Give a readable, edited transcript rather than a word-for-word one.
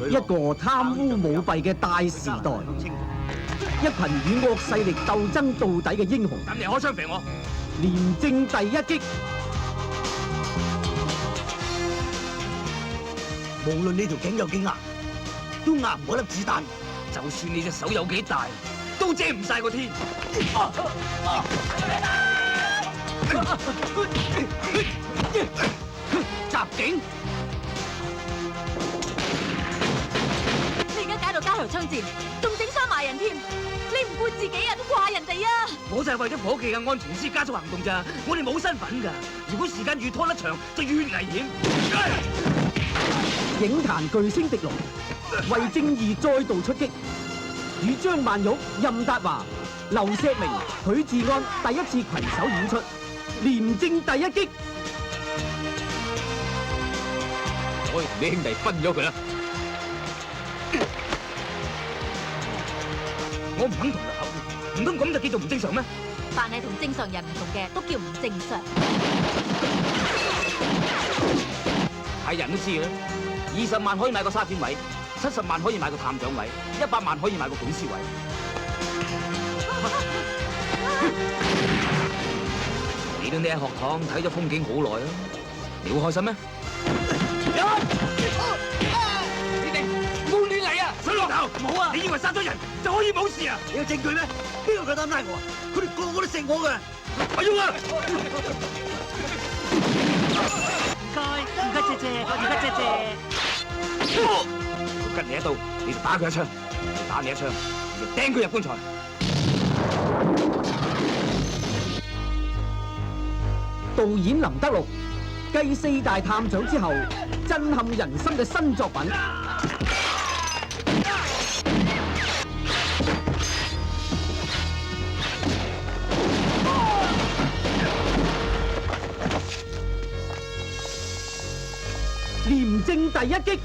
一個貪污舞弊嘅大時代，一群與惡勢力鬥爭到底嘅英雄。咁你開槍射我！廉政第一擊，無論你條頸有幾硬，都硬唔過粒子彈。就算你隻手有幾大，都遮唔晒個天。襲警！你而家搞到街頭槍戰，仲整傷埋人添，你唔顧自己啊，都顧下人哋啊！我就係為咗伙計嘅安全先加速行動咋，我哋冇身份㗎。如果時間越拖得長，就越危險。影壇巨星狄龍為正義再度出擊，與張曼玉、任達華、劉錫明、許志安第一次攜手演出《廉政第一擊》。我同你兄弟分咗佢啦！我唔肯同佢合作，唔通咁就叫做唔正常咩？凡係同正常人唔同嘅，都叫唔正常。係人都知嘅啦，20萬可以買個沙展位，70萬可以買個探長位，100萬可以買個董事位。你都匿喺學堂睇咗風景好耐啦，你好開心咩？你哋冇亂嚟啊！水龍頭冇啊！你以為殺咗人就可以冇事啊？你有證據咩？邊個夠膽拉我啊？佢哋個個都食我㗎！阿勇啊！唔該，謝謝。佢跟你一刀，你就打佢一槍；佢打你一槍，你就釘佢入棺材。導演林德祿繼4大探長之後，震撼人心嘅新作品。廉政第一擊。